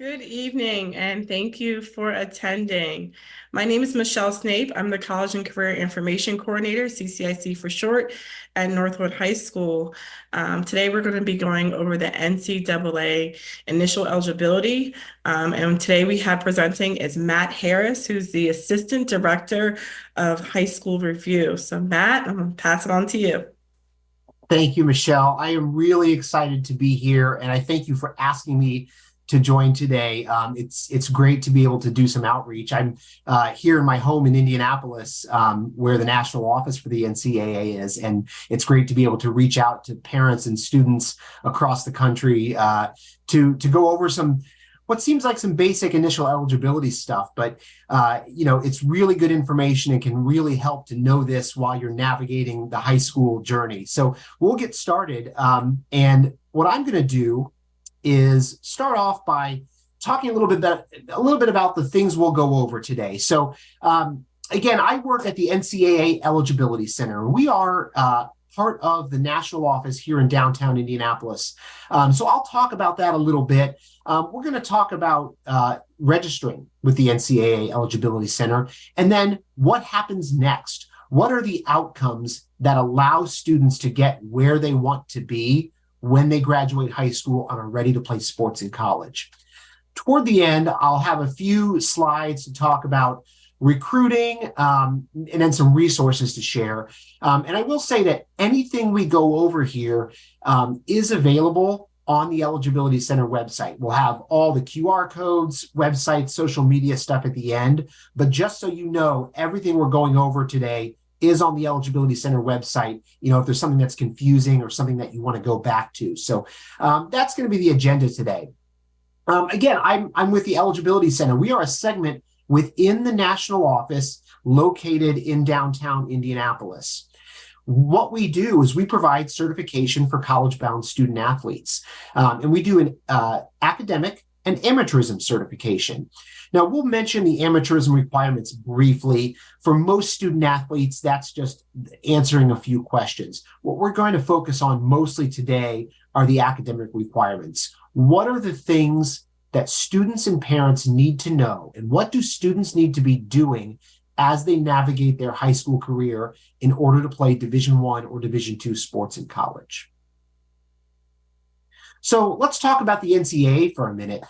Good evening, and thank you for attending. My name is Michelle Snape. I'm the College and Career Information Coordinator, CCIC for short, at Northwood High School. Today, we're going to be going over the NCAA initial eligibility. And today we have presenting is Matt Harris, who's the Assistant Director of High School Review. So Matt, I'm going to pass it on to you. Thank you, Michelle. I am really excited to be here, and I thank you for asking me to join today. It's great to be able to do some outreach. I'm here in my home in Indianapolis, where the national office for the NCAA is, and it's great to be able to reach out to parents and students across the country to go over what seems like some basic initial eligibility stuff, but it's really good information and can really help to know this while you're navigating the high school journey. So we'll get started. And what I'm going to do is start off by talking a little bit about the things we'll go over today. So again, I work at the NCAA Eligibility Center. We are part of the national office here in downtown Indianapolis. So I'll talk about that a little bit. We're going to talk about registering with the NCAA Eligibility Center, and then what happens next. What are the outcomes that allow students to get where they want to be when they graduate high school and are ready to play sports in college? Toward the end, I'll have a few slides to talk about recruiting, and then some resources to share. And I will say that anything we go over here is available on the Eligibility Center website. We'll have all the QR codes, websites, social media stuff at the end. But just so you know, everything we're going over today is on the Eligibility Center website, if there's something that's confusing or something that you want to go back to. So that's going to be the agenda today. Again, I'm with the Eligibility Center. We are a segment within the national office located in downtown Indianapolis. What we do is we provide certification for college-bound student athletes, and we do an academic and amateurism certification. Now, we'll mention the amateurism requirements briefly. For most student athletes, that's just answering a few questions. What we're going to focus on mostly today are the academic requirements. What are the things that students and parents need to know, and what do students need to be doing as they navigate their high school career in order to play Division I or Division II sports in college? So let's talk about the NCAA for a minute.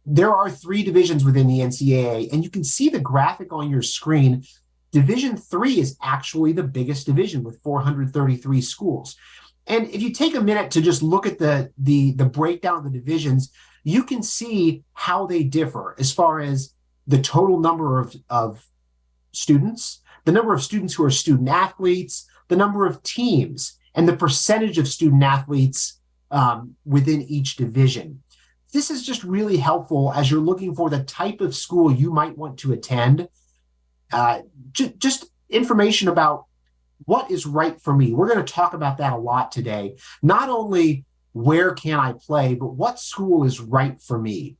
There are 3 divisions within the NCAA, and you can see the graphic on your screen. Division III is actually the biggest division with 433 schools. And if you take a minute to just look at the breakdown of the divisions, you can see how they differ as far as the total number of students, the number of students who are student athletes, the number of teams, and the percentage of student athletes within each division. This is just really helpful as you're looking for the type of school you might want to attend. Just information about what is right for me. We're going to talk about that a lot today. Not only where can I play, but what school is right for me.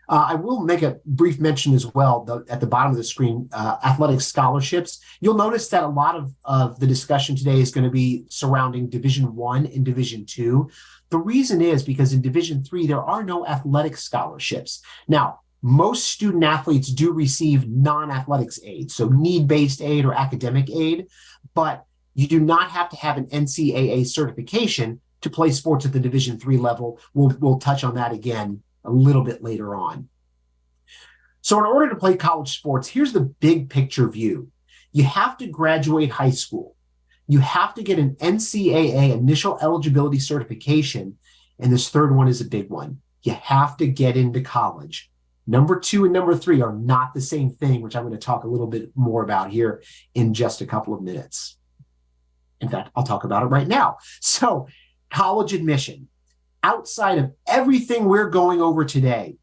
I will make a brief mention as well, at the bottom of the screen, athletic scholarships. You'll notice that a lot of the discussion today is going to be surrounding Division I and Division II. The reason is because in Division III, there are no athletic scholarships. Now, most student athletes do receive non-athletics aid, so need-based aid or academic aid, but you do not have to have an NCAA certification to play sports at the Division III level. We'll touch on that again a little bit later on. So in order to play college sports, here's the big picture view. You have to graduate high school. You have to get an NCAA initial eligibility certification. And this third one is a big one. You have to get into college. Number 2 and number 3 are not the same thing, which I'm going to talk a little bit more about here in just a couple of minutes. In fact, I'll talk about it right now. So college admission. Outside of everything we're going over today,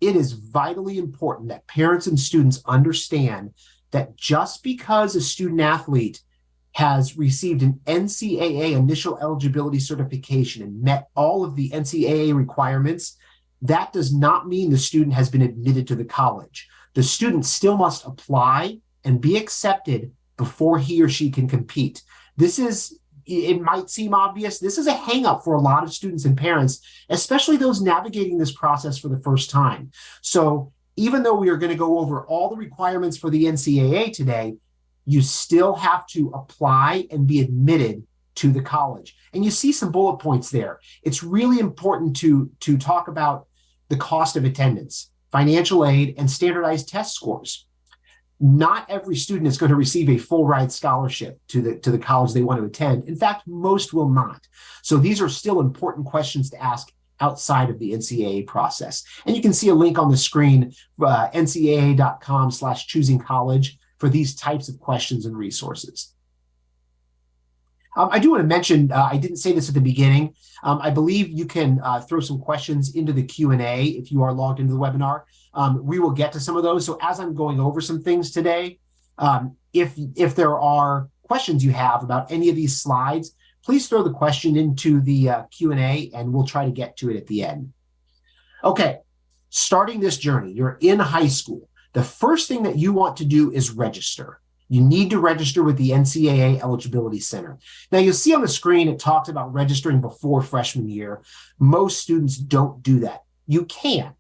it is vitally important that parents and students understand that just because a student athlete has received an NCAA initial eligibility certification and met all of the NCAA requirements, that does not mean the student has been admitted to the college. The student still must apply and be accepted before he or she can compete. This is it might seem obvious. This is a hang-up for a lot of students and parents, especially those navigating this process for the first time. So even though we are going to go over all the requirements for the NCAA today, you still have to apply and be admitted to the college. And you see some bullet points there. It's really important to talk about the cost of attendance, financial aid, and standardized test scores. Not every student is going to receive a full ride scholarship to the college they want to attend. In fact, most will not. So these are still important questions to ask outside of the NCAA process. And you can see a link on the screen, ncaa.com/choosing college, for these types of questions and resources. I do want to mention, I didn't say this at the beginning. I believe you can throw some questions into the Q&A if you are logged into the webinar. We will get to some of those. So as I'm going over some things today, if there are questions you have about any of these slides, please throw the question into the Q&A and we'll try to get to it at the end. Okay, starting this journey, you're in high school. The first thing that you want to do is register. You need to register with the NCAA Eligibility Center. Now, you'll see on the screen, it talks about registering before freshman year. Most students don't do that. You can.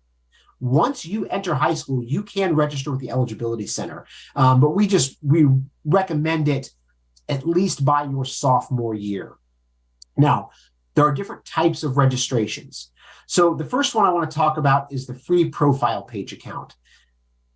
Once you enter high school, you can register with the Eligibility Center. But we recommend it at least by your sophomore year. Now, there are different types of registrations. So the first one I want to talk about is the free profile page account.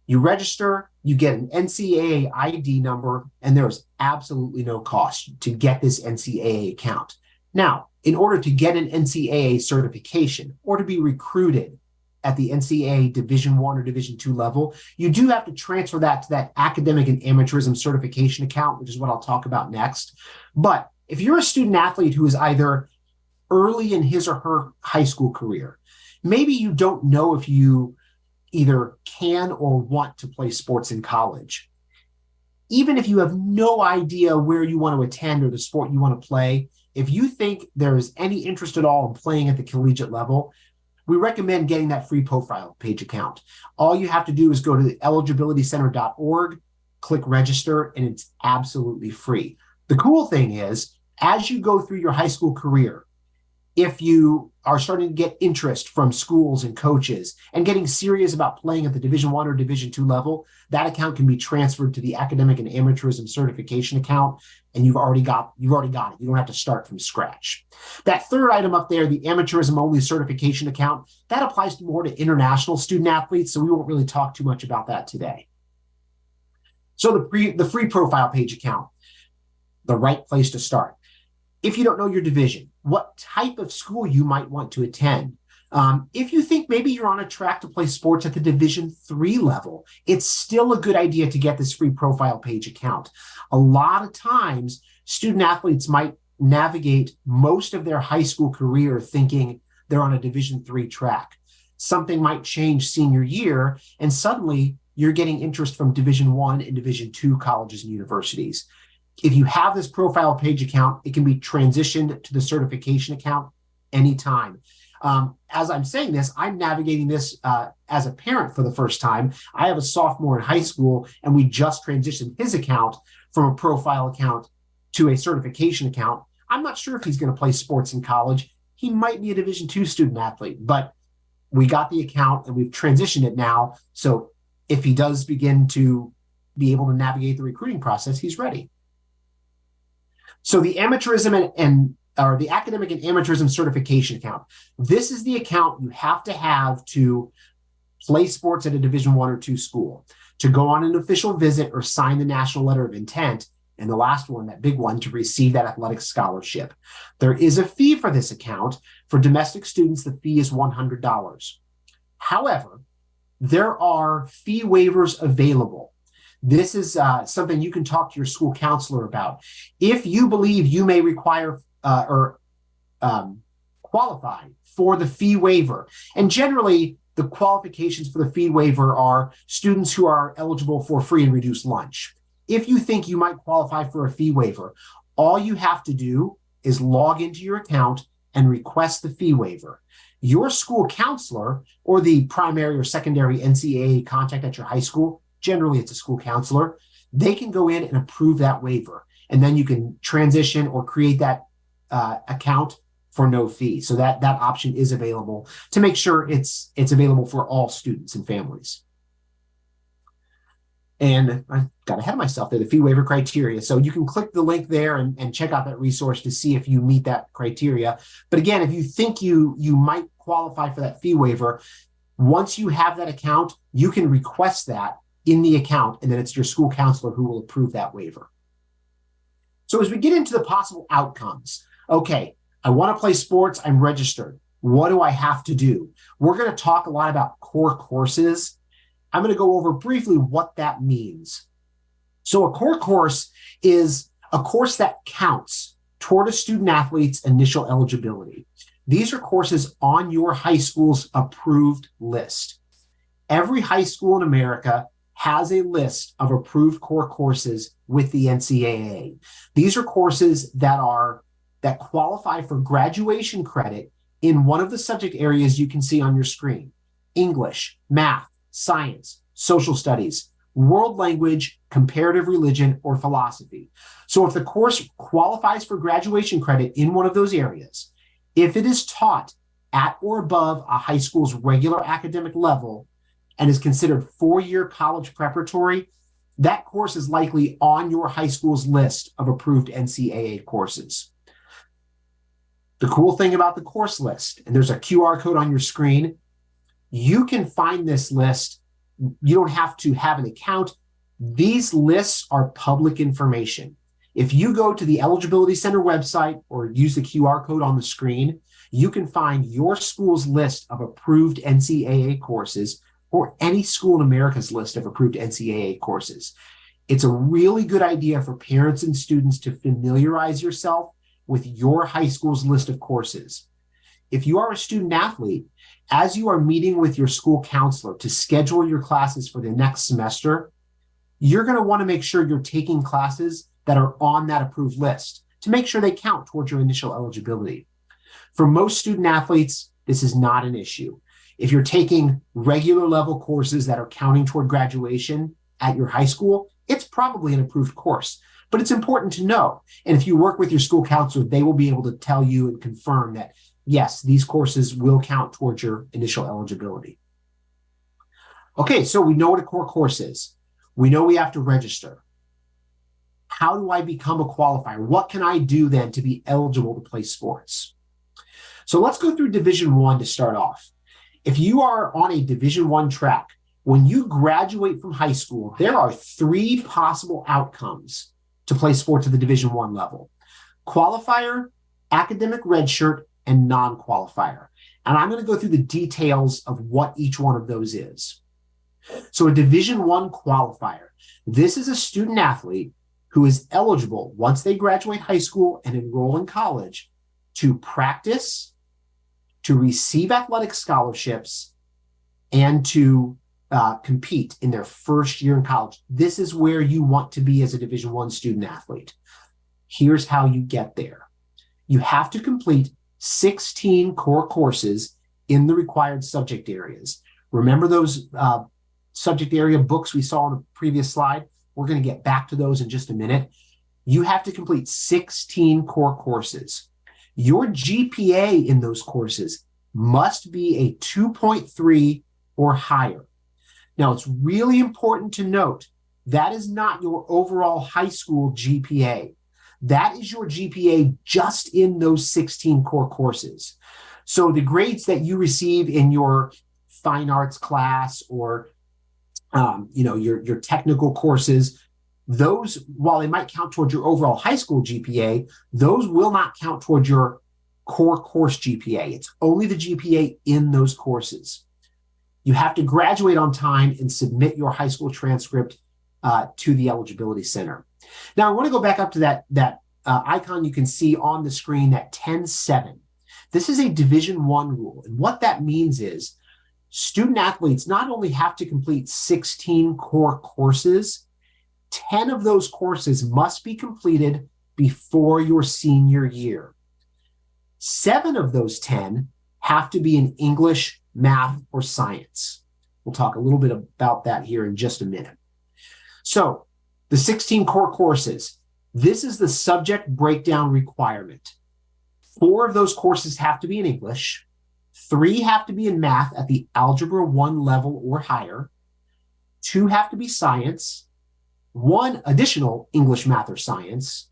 You register, you get an NCAA ID number, and there's absolutely no cost to get this NCAA account. Now, in order to get an NCAA certification or to be recruited at the NCAA Division I or Division II level, you do have to transfer that to that academic and amateurism certification account, which is what I'll talk about next. But if you're a student athlete who is either early in his or her high school career, maybe you don't know if you either can or want to play sports in college. Even if you have no idea where you want to attend or the sport you want to play, if you think there is any interest at all in playing at the collegiate level, we recommend getting that free profile page account. All you have to do is go to eligibilitycenter.org, click register, and it's absolutely free. The cool thing is, as you go through your high school career, if you are starting to get interest from schools and coaches and getting serious about playing at the Division I or Division II level, that account can be transferred to the academic and amateurism certification account, and you've already got it. You don't have to start from scratch. That third item up there, the amateurism only certification account, that applies more to international student athletes, so we won't really talk too much about that today. So the free profile page account, the right place to start. If you don't know your division, what type of school you might want to attend. If you think maybe you're on a track to play sports at the Division III level, it's still a good idea to get this free profile page account. A lot of times, student athletes might navigate most of their high school career thinking they're on a Division III track. Something might change senior year, and suddenly you're getting interest from Division I and Division II colleges and universities. If you have this profile page account, it can be transitioned to the certification account anytime. As I'm saying this, I'm navigating this as a parent for the first time. I have a sophomore in high school, and we just transitioned his account from a profile account to a certification account. I'm not sure if he's going to play sports in college. He might be a Division II student athlete, but we got the account and we've transitioned it now. So if he does begin to be able to navigate the recruiting process, he's ready. So the amateurism or the academic and amateurism certification account. This is the account you have to play sports at a Division I or II school, to go on an official visit or sign the national letter of intent, and the last one, that big one, to receive that athletic scholarship. There is a fee for this account. For domestic students, the fee is $100. However, there are fee waivers available. This is something you can talk to your school counselor about. If you believe you may require or qualify for the fee waiver, and generally the qualifications for the fee waiver are students who are eligible for free and reduced lunch. If you think you might qualify for a fee waiver, all you have to do is log into your account and request the fee waiver. Your school counselor or the primary or secondary NCAA contact at your high school, generally it's a school counselor, they can go in and approve that waiver. and then you can transition or create that account for no fee. So that option is available to make sure it's available for all students and families. And I got ahead of myself there, the fee waiver criteria. So you can click the link there and check out that resource to see if you meet that criteria. But again, if you think you might qualify for that fee waiver, once you have that account, you can request that in the account, and then it's your school counselor who will approve that waiver. So as we get into the possible outcomes, okay, I want to play sports, I'm registered. What do I have to do? We're going to talk a lot about core courses. I'm going to go over briefly what that means. So a core course is a course that counts toward a student athlete's initial eligibility. These are courses on your high school's approved list. Every high school in America has a list of approved core courses with the NCAA. These are courses that qualify for graduation credit in one of the subject areas you can see on your screen: English, math, science, social studies, world language, comparative religion, or philosophy. So if the course qualifies for graduation credit in one of those areas, if it is taught at or above a high school's regular academic level and is considered four-year college preparatory, that course is likely on your high school's list of approved NCAA courses. The cool thing about the course list, and there's a QR code on your screen, you can find this list. You don't have to have an account. These lists are public information. If you go to the Eligibility Center website or use the QR code on the screen, you can find your school's list of approved NCAA courses or any school in America's list of approved NCAA courses. It's a really good idea for parents and students to familiarize yourself with your high school's list of courses. If you are a student athlete, as you are meeting with your school counselor to schedule your classes for the next semester, you're going to want to make sure you're taking classes that are on that approved list to make sure they count towards your initial eligibility. For most student athletes, this is not an issue. If you're taking regular level courses that are counting toward graduation at your high school, it's probably an approved course. But it's important to know. And if you work with your school counselor, they will be able to tell you and confirm that, yes, these courses will count towards your initial eligibility. Okay, so we know what a core course is. We know we have to register. How do I become a qualifier? What can I do then to be eligible to play sports? So let's go through Division I to start off. If you are on a Division I track, when you graduate from high school, there are three possible outcomes to play sports at the Division I level: qualifier, academic redshirt, and non-qualifier. And I'm going to go through the details of what each one of those is. So a Division I qualifier, this is a student athlete who is eligible once they graduate high school and enroll in college to practice, to receive athletic scholarships, and to compete in their first year in college. This is where you want to be as a Division I student athlete. Here's how you get there. You have to complete 16 core courses in the required subject areas. Remember those subject area books we saw on the previous slide? We're going to get back to those in just a minute. You have to complete 16 core courses. Your GPA in those courses must be a 2.3 or higher. Now, it's really important to note that is not your overall high school GPA. That is your GPA just in those 16 core courses. So the grades that you receive in your fine arts class or your technical courses, those, while they might count towards your overall high school GPA, those will not count towards your core course GPA. It's only the GPA in those courses. You have to graduate on time and submit your high school transcript to the Eligibility Center. Now, I want to go back up to that icon you can see on the screen, that 10-7. This is a Division I rule. And what that means is student athletes not only have to complete 16 core courses, 10 of those courses must be completed before your senior year. 7 of those 10 have to be in English, math, or science. We'll talk a little bit about that here in just a minute. So the 16 core courses, This is the subject breakdown requirement. 4 of those courses have to be in English. 3 have to be in math at the Algebra 1 level or higher. 2 have to be science. 1 additional English, math, or science.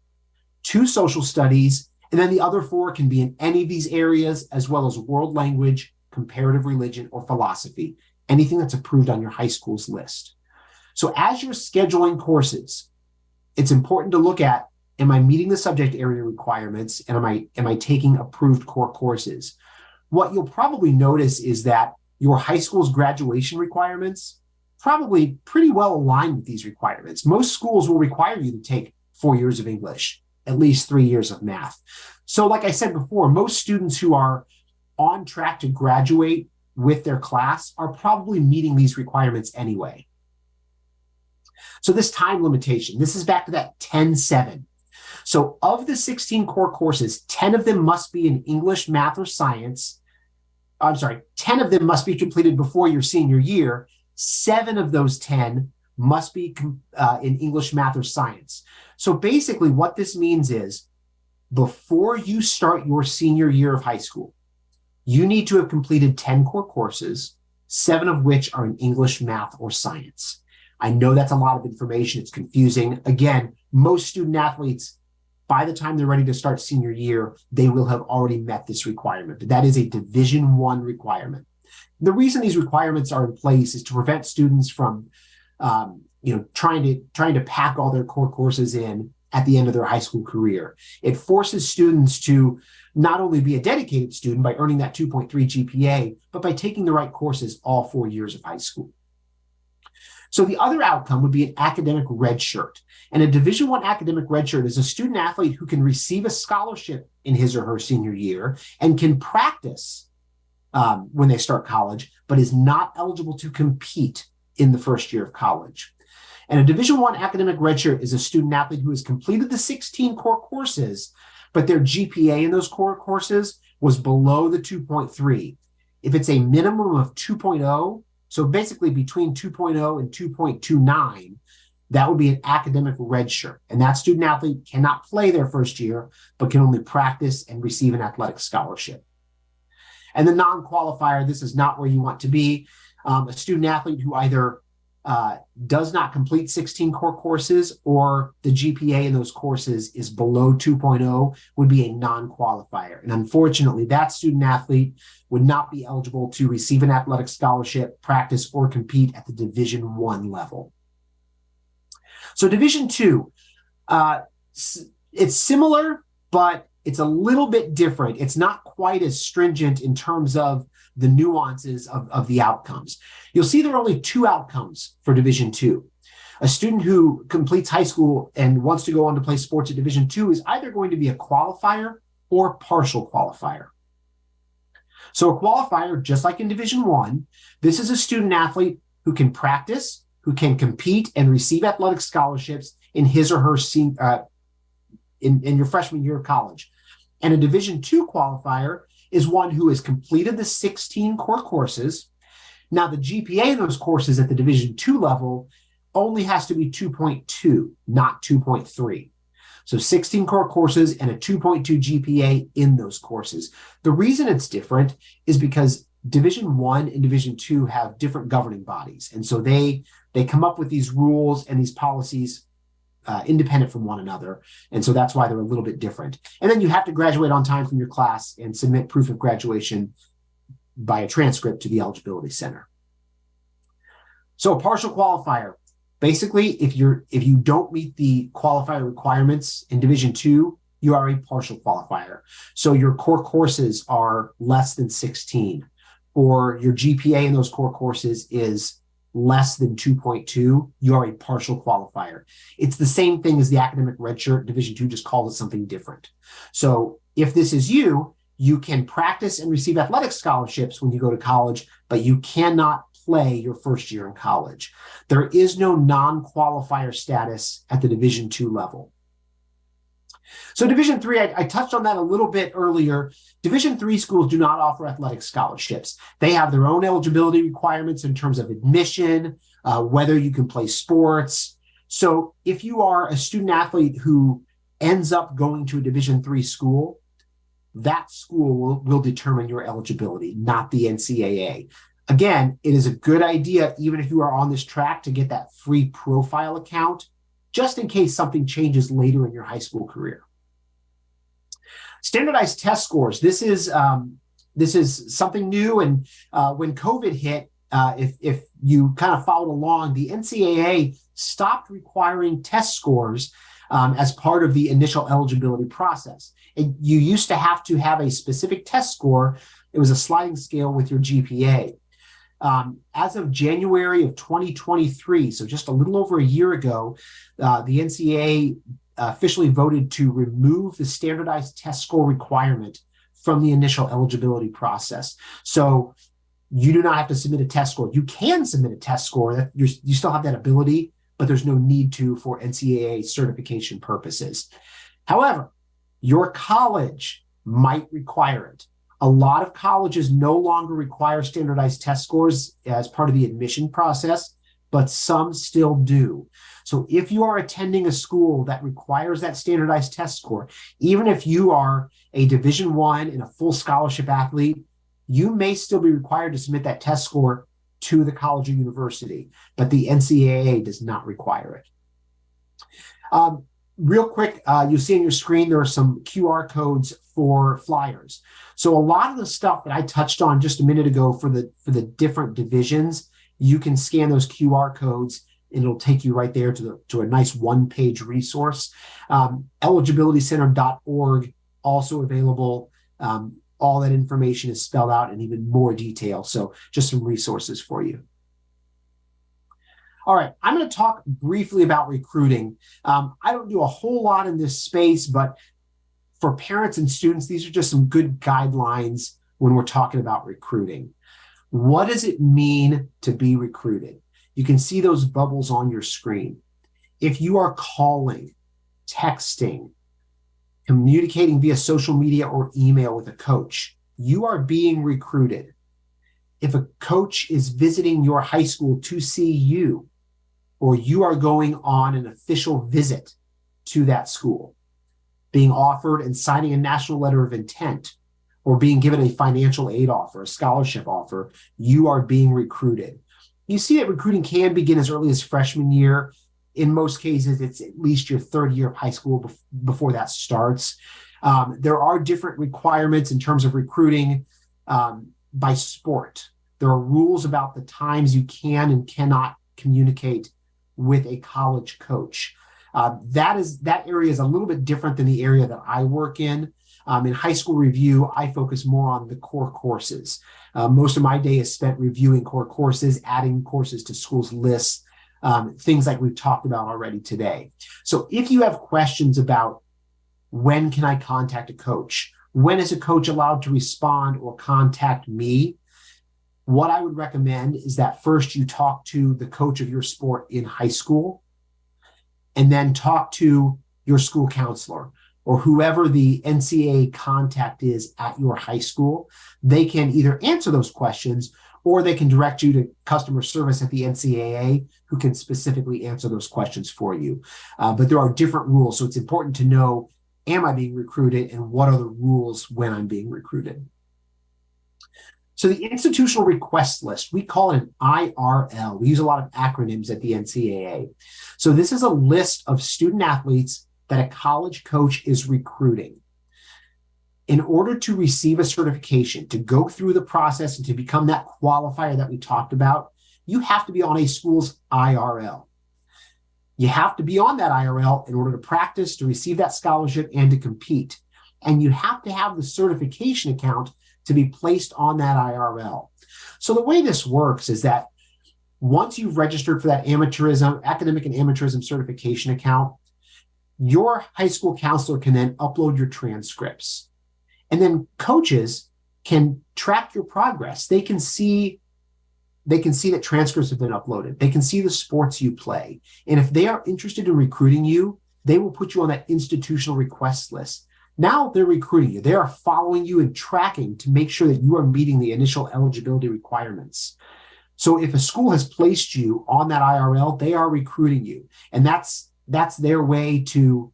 2 social studies. And then the other 4 can be in any of these areas, as well as world language, comparative religion, or philosophy, anything that's approved on your high school's list. So as you're scheduling courses, it's important to look at, am I meeting the subject area requirements, and am I taking approved core courses? What you'll probably notice is that your high school's graduation requirements probably pretty well align with these requirements. Most schools will require you to take 4 years of English, at least 3 years of math. So like I said before, most students who are on track to graduate with their class are probably meeting these requirements anyway. So this time limitation, this is back to that 10-7. So of the 16 core courses, 10 of them must be in English, math, or science. 10 of them must be completed before your senior year. 7 of those 10 must be in English, math, or science. So basically what this means is, before you start your senior year of high school, you need to have completed 10 core courses, 7 of which are in English, math, or science. I know that's a lot of information. It's confusing. Again, most student athletes, by the time they're ready to start senior year, they will have already met this requirement. That is a Division I requirement. The reason these requirements are in place is to prevent students from trying to pack all their core courses in at the end of their high school career. It forces students to not only be a dedicated student by earning that 2.3 GPA, but by taking the right courses all 4 years of high school. So the other outcome would be an academic red shirt. And a Division I academic red shirt is a student athlete who can receive a scholarship in his or her senior year and can practice when they start college, but is not eligible to compete in the first year of college. And a Division I academic redshirt is a student athlete who has completed the 16 core courses, but their GPA in those core courses was below the 2.3. If it's a minimum of 2.0, so basically between 2.0 and 2.29, that would be an academic redshirt. And that student athlete cannot play their first year, but can only practice and receive an athletic scholarship. And the non-qualifier, this is not where you want to be. A student athlete who either does not complete 16 core courses or the GPA in those courses is below 2.0 would be a non-qualifier. And unfortunately, that student athlete would not be eligible to receive an athletic scholarship, practice, or compete at the Division I level. So Division II, it's similar, but it's a little bit different. It's not quite as stringent in terms of the nuances of the outcomes. You'll see there are only 2 outcomes for Division II. A student who completes high school and wants to go on to play sports at Division II is either going to be a qualifier or partial qualifier. So a qualifier, just like in Division I, this is a student athlete who can practice, who can compete and receive athletic scholarships in his or her in your freshman year of college. And a Division II qualifier is one who has completed the 16 core courses. Now, the GPA in those courses at the Division II level only has to be 2.2, not 2.3. So 16 core courses and a 2.2 GPA in those courses. The reason it's different is because Division I and Division II have different governing bodies. And so they come up with these rules and these policies independent from one another. And so that's why they're a little bit different. And then you have to graduate on time from your class and submit proof of graduation by a transcript to the Eligibility Center. So a partial qualifier, basically, if you don't meet the qualifier requirements in Division II, you are a partial qualifier. So your core courses are less than 16, or your GPA in those core courses is less than 2.2, you are a partial qualifier. It's the same thing as the academic redshirt. Division II just calls it something different. So if this is you, you can practice and receive athletic scholarships when you go to college, but you cannot play your first year in college. There is no non-qualifier status at the Division II level. So Division III, I touched on that a little bit earlier. Division III schools do not offer athletic scholarships. They have their own eligibility requirements in terms of admission, whether you can play sports. So if you are a student athlete who ends up going to a Division III school, that school will determine your eligibility, not the NCAA. Again, it is a good idea, even if you are on this track, to get that free profile account, just in case something changes later in your high school career. Standardized test scores. This is something new, and when COVID hit, if you kind of followed along, the NCAA stopped requiring test scores as part of the initial eligibility process. You used to have a specific test score. It was a sliding scale with your GPA. As of January of 2023, so just a little over a year ago, the NCAA officially voted to remove the standardized test score requirement from the initial eligibility process. So you do not have to submit a test score. You can submit a test score. You still have that ability, but there's no need to for NCAA certification purposes. However, your college might require it. A lot of colleges no longer require standardized test scores as part of the admission process, but some still do. So if you are attending a school that requires that standardized test score, even if you are a Division I and a full scholarship athlete, you may still be required to submit that test score to the college or university, but the NCAA does not require it. Real quick, you'll see on your screen, there are some QR codes for flyers. So a lot of the stuff that I touched on just a minute ago for the different divisions, you can scan those QR codes and it'll take you right there to a nice one-page resource. Eligibilitycenter.org, also available. All that information is spelled out in even more detail. So just some resources for you. All right, I'm going to talk briefly about recruiting. I don't do a whole lot in this space, but for parents and students, these are just some good guidelines when we're talking about recruiting. What does it mean to be recruited? You can see those bubbles on your screen. If you are calling, texting, communicating via social media or email with a coach, you are being recruited. If a coach is visiting your high school to see you, or you are going on an official visit to that school, being offered and signing a national letter of intent, or being given a financial aid offer, a scholarship offer, you are being recruited. You see that recruiting can begin as early as freshman year. In most cases, it's at least your third year of high school before that starts. There are different requirements in terms of recruiting by sport. There are rules about the times you can and cannot communicate with a college coach. That area is a little bit different than the area that I work in. In high school review, I focus more on the core courses. Most of my day is spent reviewing core courses, adding courses to schools' lists, things like we've talked about already today. So if you have questions about when can I contact a coach, when is a coach allowed to respond or contact me, what I would recommend is that first you talk to the coach of your sport in high school, and then talk to your school counselor or whoever the NCAA contact is at your high school. They can either answer those questions or they can direct you to customer service at the NCAA, who can specifically answer those questions for you. But there are different rules, so it's important to know, am I being recruited and what are the rules when I'm being recruited? So the institutional request list, we call it an IRL. We use a lot of acronyms at the NCAA. So this is a list of student athletes that a college coach is recruiting. In order to receive a certification, to go through the process and to become that qualifier that we talked about, you have to be on a school's IRL. You have to be on that IRL in order to practice, to receive that scholarship, and to compete. And you have to have the certification account to be placed on that IRL. So the way this works is that once you've registered for that academic and amateurism certification account, your high school counselor can then upload your transcripts. And then coaches can track your progress. They can see that transcripts have been uploaded. They can see the sports you play. And if they are interested in recruiting you, they will put you on that institutional request list. Now they're recruiting you. They are following you and tracking to make sure that you are meeting the initial eligibility requirements. So if a school has placed you on that IRL, they are recruiting you. And that's their way to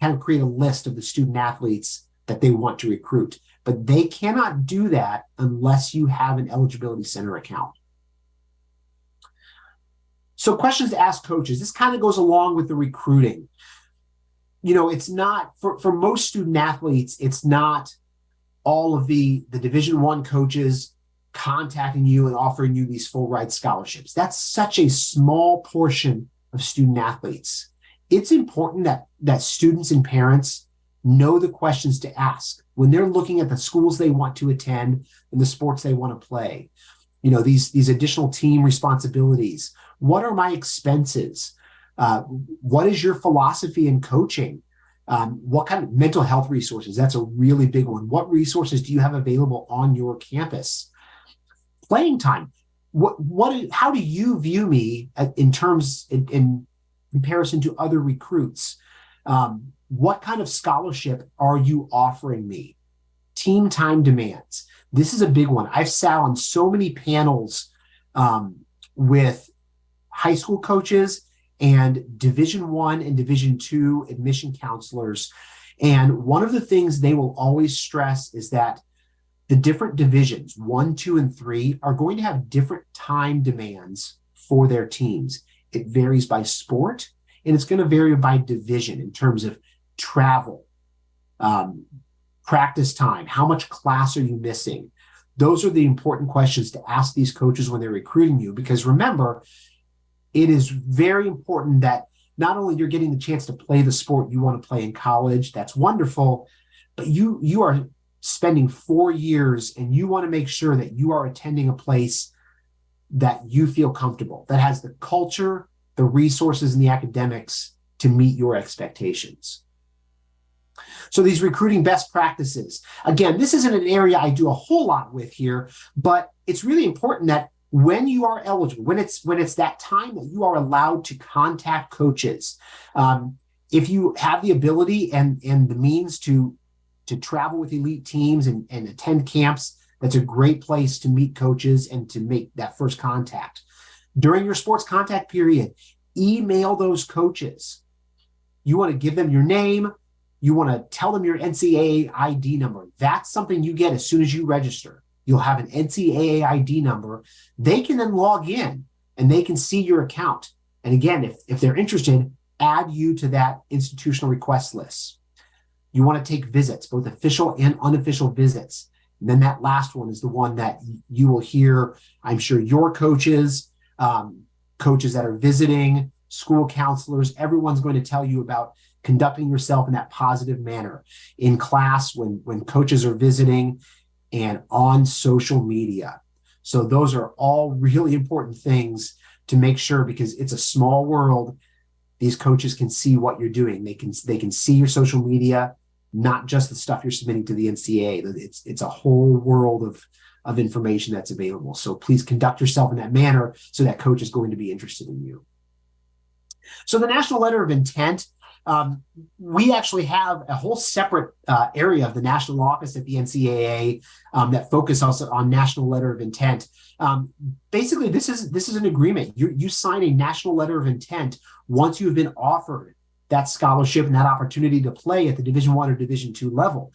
kind of create a list of the student athletes that they want to recruit. But they cannot do that unless you have an eligibility center account. So questions to ask coaches. This kind of goes along with the recruiting. It's not, for most student athletes, it's not all of the Division I coaches contacting you and offering you these full ride scholarships. That's such a small portion of student athletes. It's important that students and parents know the questions to ask when they're looking at the schools they want to attend and the sports they want to play. These additional team responsibilities. What are my expenses? What is your philosophy in coaching? What kind of mental health resources? That's a really big one. What resources do you have available on your campus? Playing time. How do you view me in comparison to other recruits? What kind of scholarship are you offering me? Team time demands. This is a big one. I've sat on so many panels with high school coaches and Division I and Division II admission counselors. And one of the things they will always stress is that the different divisions, 1, 2, and 3, are going to have different time demands for their teams. It varies by sport, and it's going to vary by division in terms of travel, practice time, how much class are you missing? Those are the important questions to ask these coaches when they're recruiting you, because remember, it is very important that not only you're getting the chance to play the sport you want to play in college, that's wonderful, but you are spending 4 years and you want to make sure that you are attending a place that you feel comfortable, that has the culture, the resources, and the academics to meet your expectations. So these recruiting best practices, again, this isn't an area I do a whole lot with here, but it's really important that when you are eligible, when it's that time that you are allowed to contact coaches, if you have the ability and the means to travel with elite teams and attend camps, that's a great place to meet coaches and to make that first contact. During your sports contact period, email those coaches. You want to give them your name. You want to tell them your NCAA ID number. That's something you get as soon as you register. You'll have an NCAA ID number. They can then log in and they can see your account. And again, if they're interested, add you to that institutional request list. You want to take visits, both official and unofficial visits. And then that last one is the one that you will hear, I'm sure, your coaches, coaches that are visiting, school counselors, everyone's going to tell you about conducting yourself in that positive manner in class, when coaches are visiting, and on social media. So those are all really important things to make sure, because it's a small world. These coaches can see what you're doing. They can see your social media, not just the stuff you're submitting to the NCAA. It's a whole world of information that's available. So please conduct yourself in that manner so that coach is going to be interested in you. So the National Letter of Intent, we actually have a whole separate area of the national office at the NCAA that focuses on National Letter of Intent. Basically, this is an agreement. You sign a National Letter of Intent once you've been offered that scholarship and that opportunity to play at the Division I or Division II level.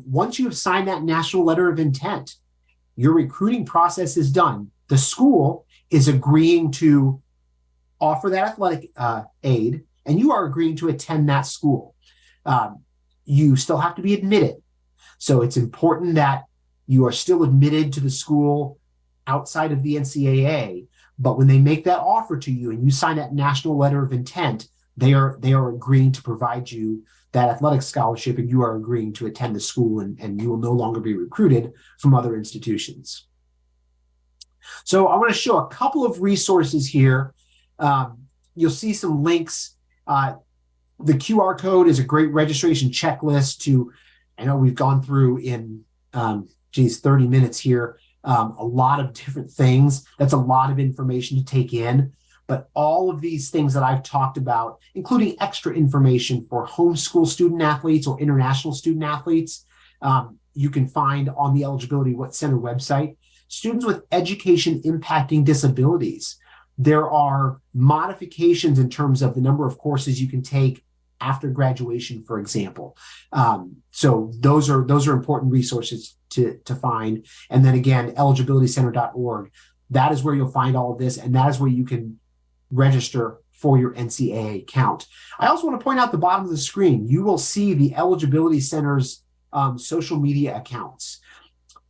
Once you have signed that National Letter of Intent, your recruiting process is done. The school is agreeing to offer that athletic aid, and you are agreeing to attend that school. You still have to be admitted. So it's important that you are still admitted to the school outside of the NCAA. But when they make that offer to you and you sign that National Letter of Intent, they are agreeing to provide you that athletic scholarship, and you are agreeing to attend the school, and you will no longer be recruited from other institutions. So I want to show a couple of resources here. You'll see some links. The QR code is a great registration checklist I know we've gone through in 30 minutes here, a lot of different things. That's a lot of information to take in. But all of these things that I've talked about, including extra information for homeschool student athletes or international student athletes, you can find on the Eligibility Center website. Students with education impacting disabilities. There are modifications in terms of the number of courses you can take after graduation, for example. So those are important resources to find. And then again, eligibilitycenter.org. That is where you'll find all of this, and that is where you can register for your NCAA account. I also want to point out the bottom of the screen, you will see the Eligibility Center's social media accounts.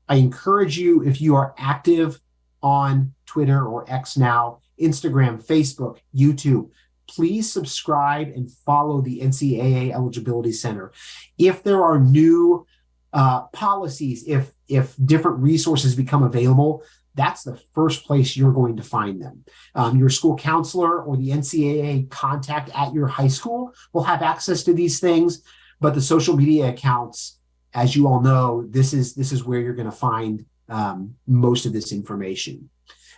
I encourage you, if you are active on Twitter or X now, Instagram, Facebook, YouTube, please subscribe and follow the NCAA Eligibility Center. If there are new policies, if different resources become available, that's the first place you're going to find them. Your school counselor or the NCAA contact at your high school will have access to these things, but the social media accounts, as you all know, this is where you're going to find most of this information.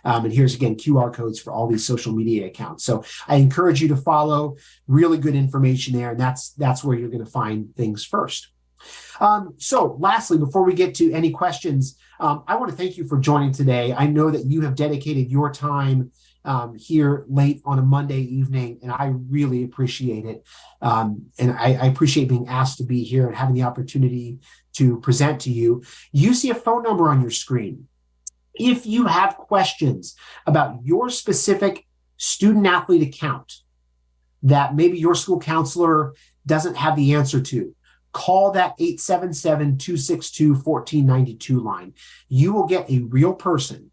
And here's again QR codes for all these social media accounts. So I encourage you to follow. Really good information there, and that's where you're going to find things first. So lastly, before we get to any questions, I want to thank you for joining today. I know that you have dedicated your time here late on a Monday evening, and I really appreciate it. And I appreciate being asked to be here and having the opportunity to present to you. You see a phone number on your screen. If you have questions about your specific student athlete account that maybe your school counselor doesn't have the answer to, call that 877-262-1492 line. You will get a real person.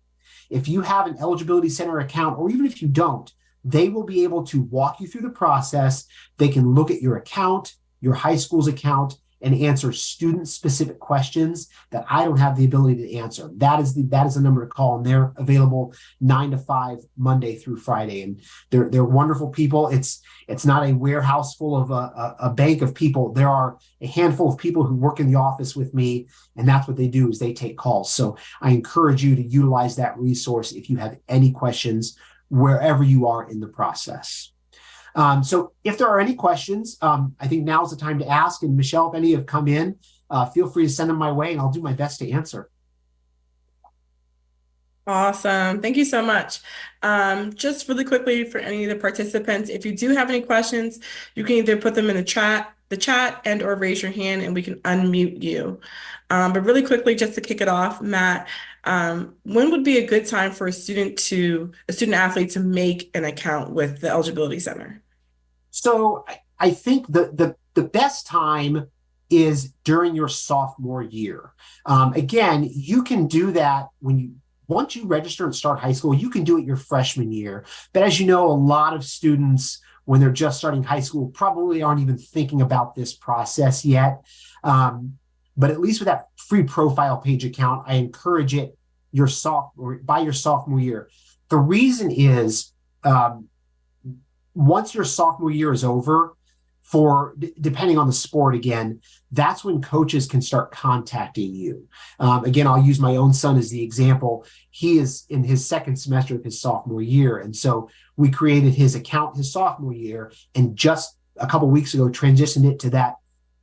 If you have an Eligibility Center account, or even if you don't, they will be able to walk you through the process. They can look at your account, your high school's account, and answer student-specific questions that I don't have the ability to answer. That is the number to call, and they're available 9 to 5 Monday through Friday. And they're wonderful people. It's not a warehouse full of a bank of people. There are a handful of people who work in the office with me, and that's what they do, is they take calls. So I encourage you to utilize that resource if you have any questions wherever you are in the process. So if there are any questions, I think now is the time to ask. And Michelle, if any have come in, feel free to send them my way, and I'll do my best to answer. Awesome. Thank you so much. Just really quickly for any of the participants, if you do have any questions, you can either put them in the chat and or raise your hand and we can unmute you. But really quickly, just to kick it off, Matt, when would be a good time for a student athlete to make an account with the Eligibility Center? So I think the best time is during your sophomore year. Again, you can do that once you register and start high school. You can do it your freshman year. But as you know, a lot of students, when they're just starting high school, probably aren't even thinking about this process yet. But at least with that free profile page account, I encourage it by your sophomore year. The reason is, once your sophomore year is over, depending on the sport again, that's when coaches can start contacting you. Again, I'll use my own son as the example. He is in his second semester of his sophomore year. And so we created his account his sophomore year, and just a couple of weeks ago transitioned it to that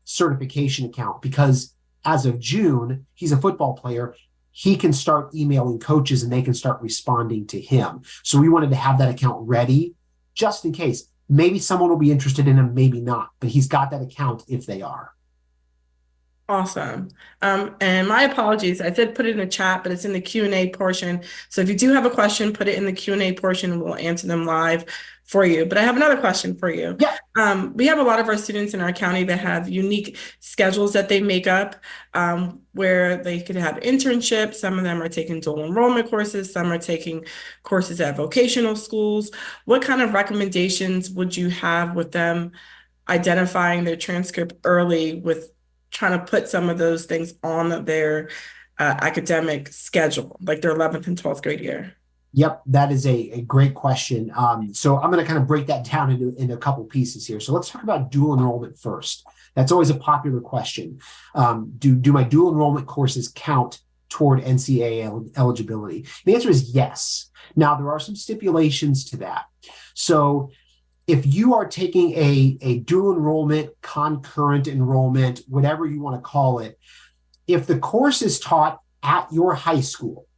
certification account, because as of June, he's a football player. He can start emailing coaches and they can start responding to him. So we wanted to have that account ready just in case. Maybe someone will be interested in him, maybe not, but he's got that account if they are. Awesome. And my apologies, I did put it in the chat, but it's in the Q&A portion. So if you do have a question, put it in the Q&A portion and we'll answer them live for you. But I have another question for you. Yeah. We have a lot of our students in our county that have unique schedules that they make up, where they could have internships. Some of them are taking dual enrollment courses. Some are taking courses at vocational schools. What kind of recommendations would you have with them identifying their transcript early, with trying to put some of those things on their academic schedule, like their 11th and 12th grade year? Yep, that is a great question. So I'm going to kind of break that down into a couple pieces here. So let's talk about dual enrollment first. That's always a popular question. Do my dual enrollment courses count toward NCAA eligibility? The answer is yes. Now, there are some stipulations to that. So if you are taking a dual enrollment, concurrent enrollment, whatever you want to call it, if the course is taught at your high school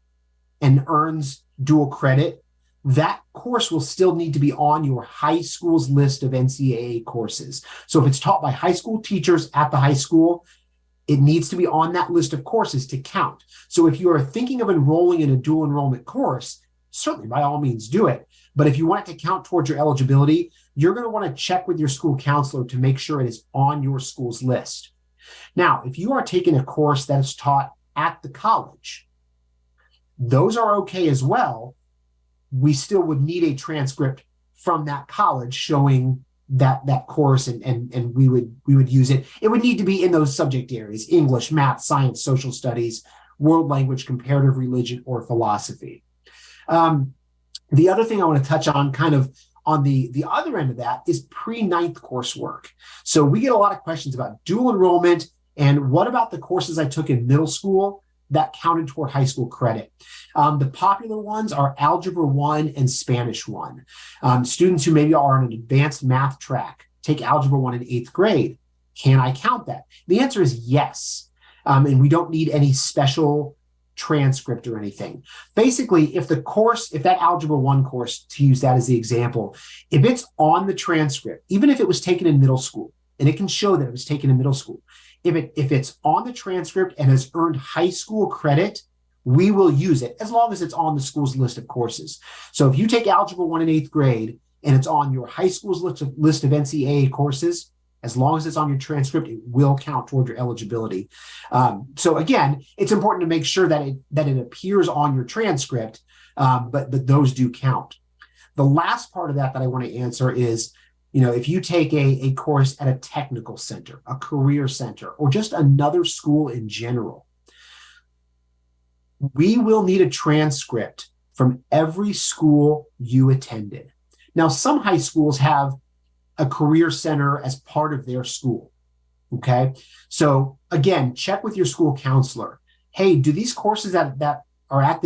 and earns dual credit, that course will still need to be on your high school's list of NCAA courses. So if it's taught by high school teachers at the high school, it needs to be on that list of courses to count. So if you are thinking of enrolling in a dual enrollment course, certainly by all means do it. But if you want it to count towards your eligibility, you're going to want to check with your school counselor to make sure it is on your school's list. Now, if you are taking a course that is taught at the college, those are okay as well. We still would need a transcript from that college showing that course, and we would use it. It would need to be in those subject areas: English, math, science, social studies, world language, comparative religion, or philosophy. The other thing I want to touch on, kind of on the other end of that, is pre-ninth coursework. So we get a lot of questions about dual enrollment and what about the courses I took in middle school that counted toward high school credit. The popular ones are Algebra 1 and Spanish 1. Students who maybe are on an advanced math track take Algebra 1 in 8th grade. Can I count that? The answer is yes. And we don't need any special transcript or anything. Basically, if that Algebra 1 course, to use that as the example, if it's on the transcript, even if it was taken in middle school, and it can show that it was taken in middle school, if it's on the transcript and has earned high school credit, we will use it as long as it's on the school's list of courses. So if you take Algebra 1 in 8th grade and it's on your high school's list of NCAA courses, as long as it's on your transcript, it will count toward your eligibility. So again, it's important to make sure that it appears on your transcript, but those do count. The last part of that I want to answer is, if you take a course at a technical center, a career center, or just another school in general, we will need a transcript from every school you attended. Now, some high schools have a career center as part of their school, okay? So again, check with your school counselor. Hey, do these courses that are at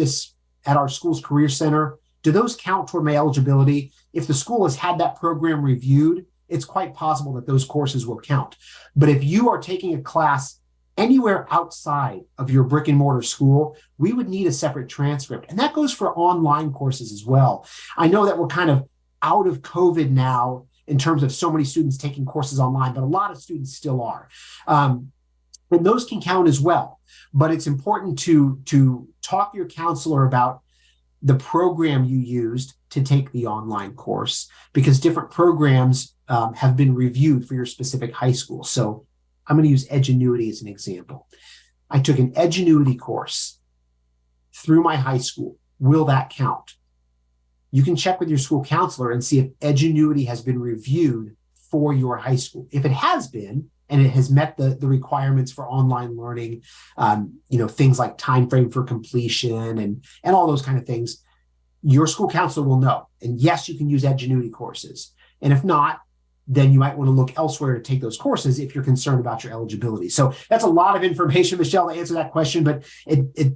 our school's career center, do those count toward my eligibility? If the school has had that program reviewed, it's quite possible that those courses will count. But if you are taking a class anywhere outside of your brick and mortar school, we would need a separate transcript. And that goes for online courses as well. I know that we're kind of out of COVID now in terms of so many students taking courses online, but a lot of students still are. And those can count as well. But it's important to talk to your counselor about the program you used to take the online course, because different programs have been reviewed for your specific high school. So I'm going to use Edgenuity as an example. I took an Edgenuity course through my high school. Will that count? You can check with your school counselor and see if Edgenuity has been reviewed for your high school. If it has been, and it has met the requirements for online learning, things like time frame for completion and all those kind of things, your school counselor will know. And yes, you can use Edgenuity courses. And if not, then you might want to look elsewhere to take those courses if you're concerned about your eligibility. So that's a lot of information, Michelle, to answer that question, but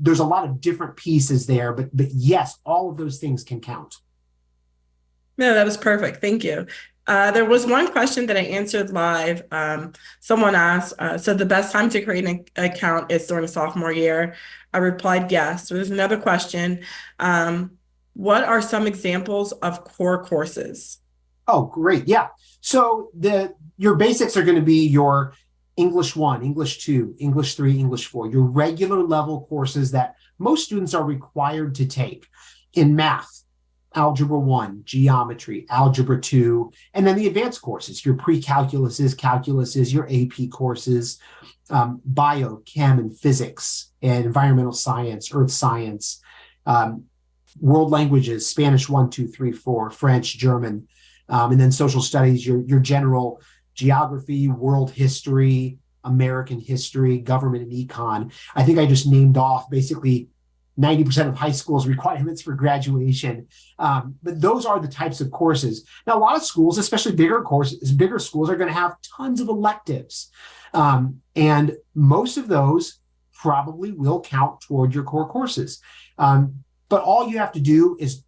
there's a lot of different pieces there. But yes, all of those things can count. No, that was perfect. Thank you. There was one question that I answered live. Someone asked, so the best time to create an account is during sophomore year. I replied, yes. So there's another question. What are some examples of core courses? Oh, great. Yeah. So your basics are going to be your English 1, English 2, English 3, English 4, your regular level courses that most students are required to take. In math, Algebra 1, Geometry, Algebra 2, and then the advanced courses, your pre-calculuses, calculuses, your AP courses, bio, chem, and physics, and environmental science, earth science, world languages, Spanish 1, 2, 3, 4, French, German, and then social studies, your general geography, world history, American history, government, and econ. I think I just named off basically 90% of high school's requirements for graduation. But those are the types of courses. Now, a lot of schools, especially bigger schools, are going to have tons of electives. And most of those probably will count toward your core courses. But all you have to do is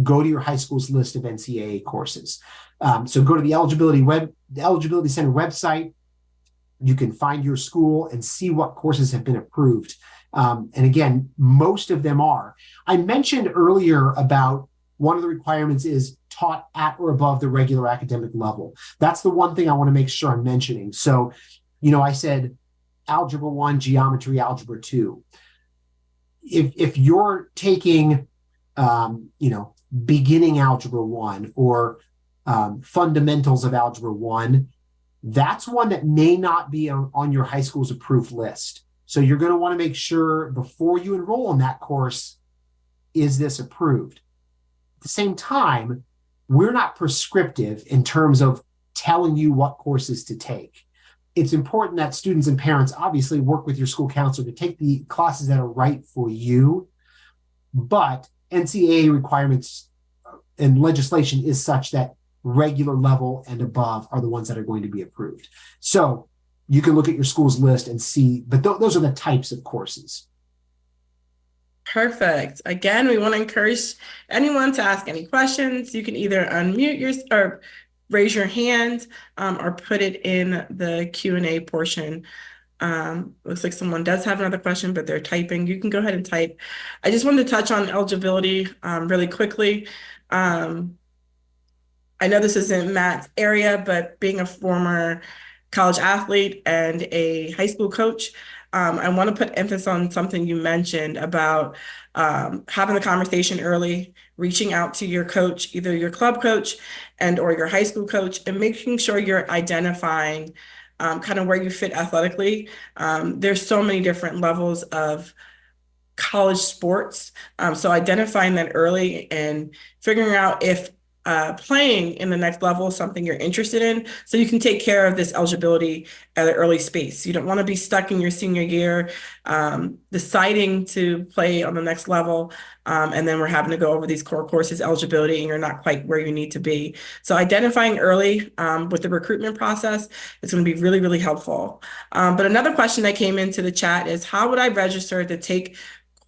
go to your high school's list of NCAA courses. So go to the Eligibility Center website. You can find your school and see what courses have been approved. And again, most of them are. I mentioned earlier about one of the requirements is taught at or above the regular academic level. That's the one thing I want to make sure I'm mentioning. So, I said Algebra 1, Geometry, Algebra 2. If you're taking, beginning Algebra 1 or fundamentals of Algebra 1, that's one that may not be on your high school's approved list. So you're going to want to make sure before you enroll in that course, is this approved? At the same time, we're not prescriptive in terms of telling you what courses to take. It's important that students and parents obviously work with your school counselor to take the classes that are right for you, but NCAA requirements and legislation is such that regular level and above are the ones that are going to be approved. So you can look at your school's list and see, but those are the types of courses. Perfect. Again, we want to encourage anyone to ask any questions. You can either unmute or raise your hand or put it in the Q&A portion. Looks like someone does have another question, but they're typing. You can go ahead and type. I just wanted to touch on eligibility really quickly. I know this isn't Matt's area, but being a former college athlete and a high school coach, I want to put emphasis on something you mentioned about having the conversation early, reaching out to your coach, either your club coach and or your high school coach, and making sure you're identifying kind of where you fit athletically. There's so many different levels of college sports. So identifying that early and figuring out if playing in the next level is something you're interested in, so you can take care of this eligibility at an early space. You don't want to be stuck in your senior year deciding to play on the next level, and then we're having to go over these core courses eligibility and you're not quite where you need to be. So identifying early with the recruitment process is going to be really, really helpful. But another question that came into the chat is, how would I register to take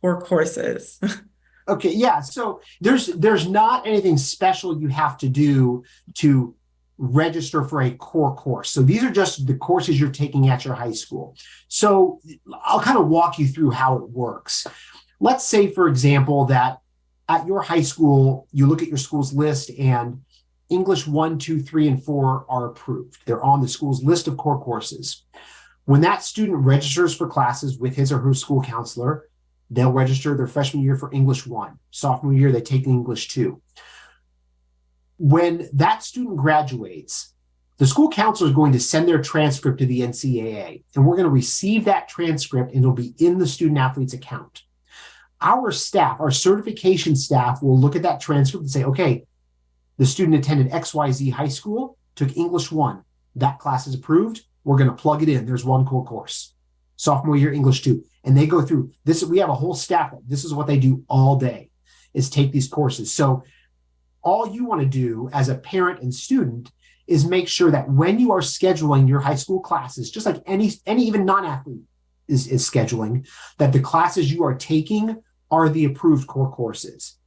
core courses? Okay, yeah. So there's not anything special you have to do to register for a core course. So these are just the courses you're taking at your high school. So I'll kind of walk you through how it works. Let's say, for example, that at your high school, you look at your school's list and English 1, 2, 3, and 4 are approved. They're on the school's list of core courses. When that student registers for classes with his or her school counselor, they'll register their freshman year for English 1. Sophomore year, they take English 2. When that student graduates, the school counselor is going to send their transcript to the NCAA, and we're going to receive that transcript, and it'll be in the student athlete's account. Our staff, our certification staff, will look at that transcript and say, okay, the student attended XYZ high school, took English 1. That class is approved. We're going to plug it in. There's one core course. Sophomore year, English 2. And they go through this. We have a whole staff. This is what they do all day, is take these courses. So all you want to do as a parent and student is make sure that when you are scheduling your high school classes, just like any even non-athlete is scheduling, that the classes you are taking are the approved core courses.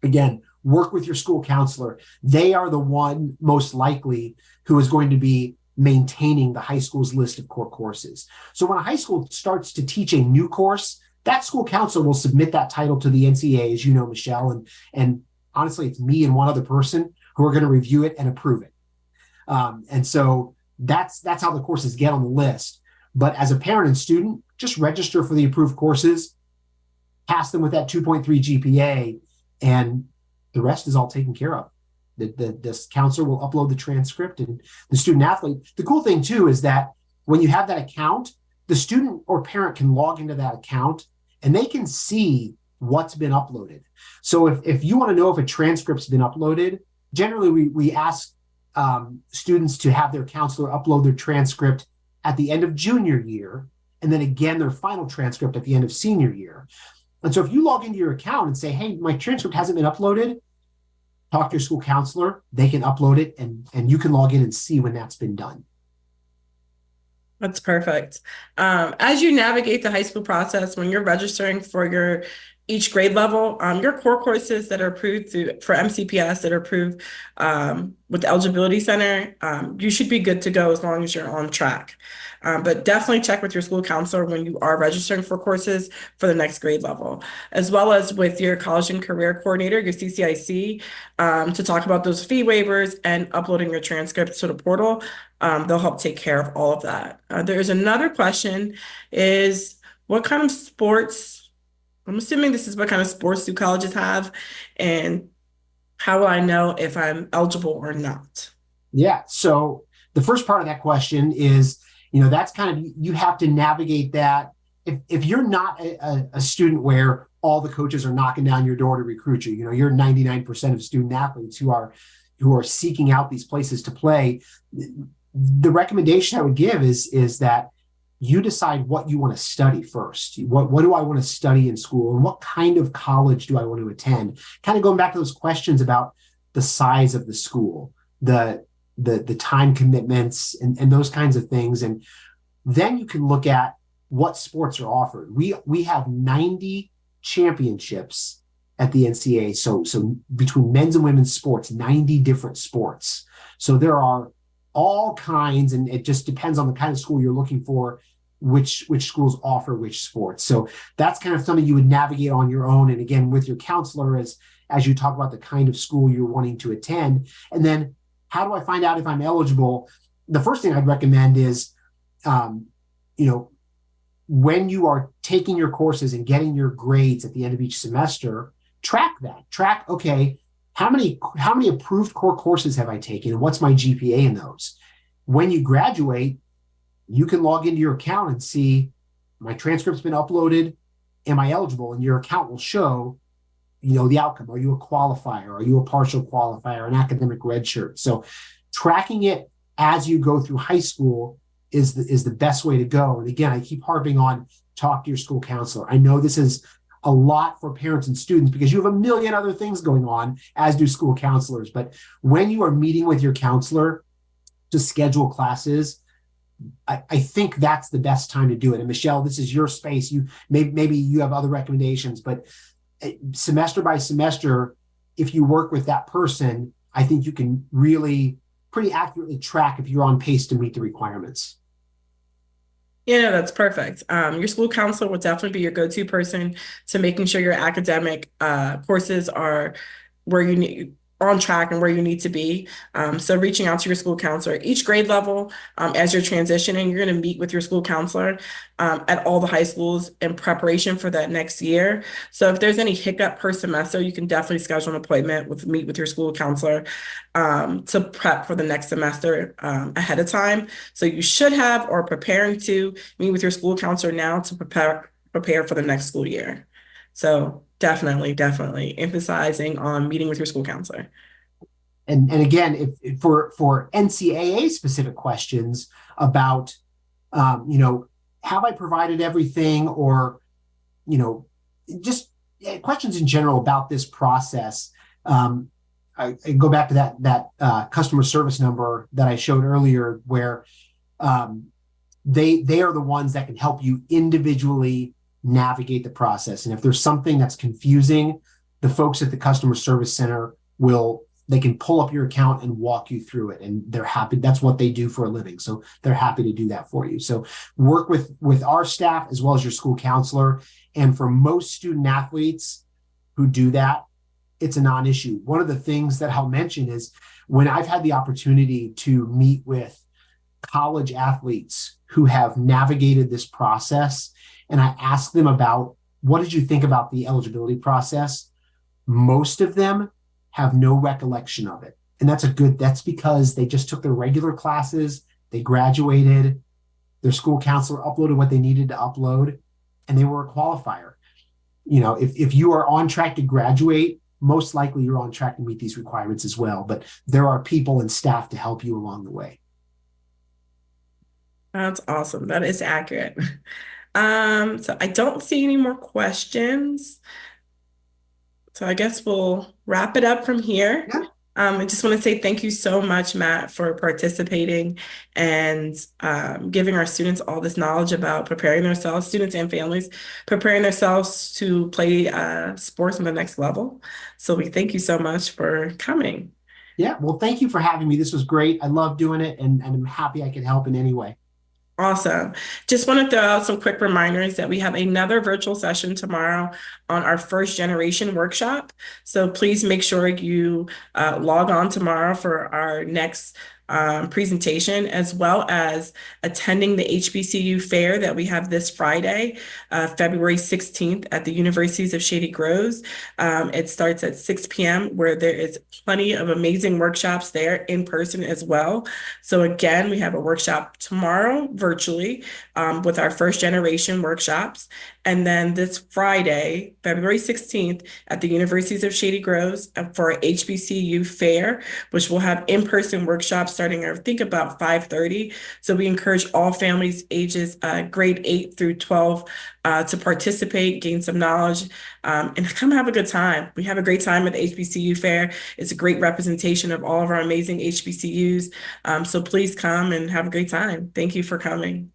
Again, work with your school counselor. They are the one most likely who is going to be maintaining the high school's list of core courses. So when a high school starts to teach a new course, that school counselor will submit that title to the NCAA, as you know, Michelle, and honestly, it's me and one other person who are going to review it and approve it. And so that's how the courses get on the list. But as a parent and student, just register for the approved courses, pass them with that 2.3 GPA, and the rest is all taken care of. This counselor will upload the transcript, and the student athlete. The cool thing too is that when you have that account, the student or parent can log into that account and they can see what's been uploaded. So if you want to know if a transcript's been uploaded, generally we ask students to have their counselor upload their transcript at the end of junior year, and then again their final transcript at the end of senior year. And so if you log into your account and say, hey, my transcript hasn't been uploaded, talk to your school counselor. They can upload it, and you can log in and see when that's been done. That's perfect. As you navigate the high school process, when you're registering for your each grade level, your core courses that are approved for MCPS that are approved with the Eligibility Center, you should be good to go as long as you're on track. But definitely check with your school counselor when you are registering for courses for the next grade level, as well as with your college and career coordinator, your CCIC, to talk about those fee waivers and uploading your transcripts to the portal. They'll help take care of all of that. There's another question is, what kind of sports, I'm assuming this is what kind of sports do colleges have, and how will I know if I'm eligible or not? Yeah. So the first part of that question is, that's kind of, you have to navigate that. If you're not a student where all the coaches are knocking down your door to recruit you, you're 99% of student athletes who are seeking out these places to play. The recommendation I would give is that you decide what you want to study first. What do I want to study in school, and what kind of college do I want to attend? Kind of going back to those questions about the size of the school, the time commitments, and those kinds of things. And then you can look at what sports are offered. We have 90 championships at the NCAA. So between men's and women's sports, 90 different sports. So there are all kinds, and it just depends on the kind of school you're looking for, which schools offer which sports. So that's kind of something you would navigate on your own. And again, with your counselor, as you talk about the kind of school you're wanting to attend. And then, how do I find out if I'm eligible? The first thing I'd recommend is, when you are taking your courses and getting your grades at the end of each semester, track that. Okay, how many approved core courses have I taken, and what's my GPA in those? When you graduate, you can log into your account and see, my transcript's been uploaded. Am I eligible? And your account will show, the outcome. Are you a qualifier? Are you a partial qualifier, an academic redshirt? So tracking it as you go through high school is the best way to go. And again, I keep harping on, talk to your school counselor. I know this is a lot for parents and students because you have a million other things going on, as do school counselors. But when you are meeting with your counselor to schedule classes, I think that's the best time to do it. And Michelle, this is your space. Maybe you have other recommendations, but semester by semester, if you work with that person, I think you can really pretty accurately track if you're on pace to meet the requirements. Yeah, that's perfect. Your school counselor will definitely be your go-to person to making sure your academic courses are where you need on track and where you need to be. So reaching out to your school counselor, each grade level, as you're transitioning, you're going to meet with your school counselor at all the high schools in preparation for that next year. So if there's any hiccup per semester, you can definitely schedule an appointment meet with your school counselor to prep for the next semester ahead of time. So you should have or preparing to meet with your school counselor now to prepare for the next school year. So definitely emphasizing on meeting with your school counselor. And again, if for NCAA specific questions about, have I provided everything, or, just questions in general about this process, I go back to that customer service number that I showed earlier, where they are the ones that can help you individually navigate the process. And if there's something that's confusing, the folks at the customer service center they can pull up your account and walk you through it. And they're happy. That's what they do for a living. So they're happy to do that for you. So work with our staff as well as your school counselor. And for most student athletes who do that, it's a non-issue. One of the things that I'll mention is, when I've had the opportunity to meet with college athletes who have navigated this process, and I ask them about, what did you think about the eligibility process? Most of them have no recollection of it. And that's because they just took their regular classes, they graduated, their school counselor uploaded what they needed to upload, and they were a qualifier. If you are on track to graduate, most likely you're on track to meet these requirements as well. But there are people and staff to help you along the way. That's awesome. That is accurate. So I don't see any more questions. So I guess we'll wrap it up from here. Yeah. I just want to say thank you so much, Matt, for participating and giving our students all this knowledge about preparing themselves, students and families, preparing themselves to play sports on the next level. So we thank you so much for coming. Yeah, well, thank you for having me. This was great. I love doing it, and I'm happy I could help in any way. Awesome. Just want to throw out some quick reminders that we have another virtual session tomorrow on our first generation workshop. So please make sure you log on tomorrow for our next presentation, as well as attending the HBCU fair that we have this Friday, February 16th at the Universities of Shady Groves. It starts at 6 p.m., where there is plenty of amazing workshops there in person as well. So again, we have a workshop tomorrow virtually with our first generation workshops. And then this Friday, February 16th, at the Universities of Shady Groves for our HBCU fair, which will have in-person workshops starting, I think, about 5:30. So we encourage all families ages grade 8 through 12 to participate, gain some knowledge, and come have a good time. We have a great time at the HBCU fair. It's a great representation of all of our amazing HBCUs. So please come and have a great time. Thank you for coming.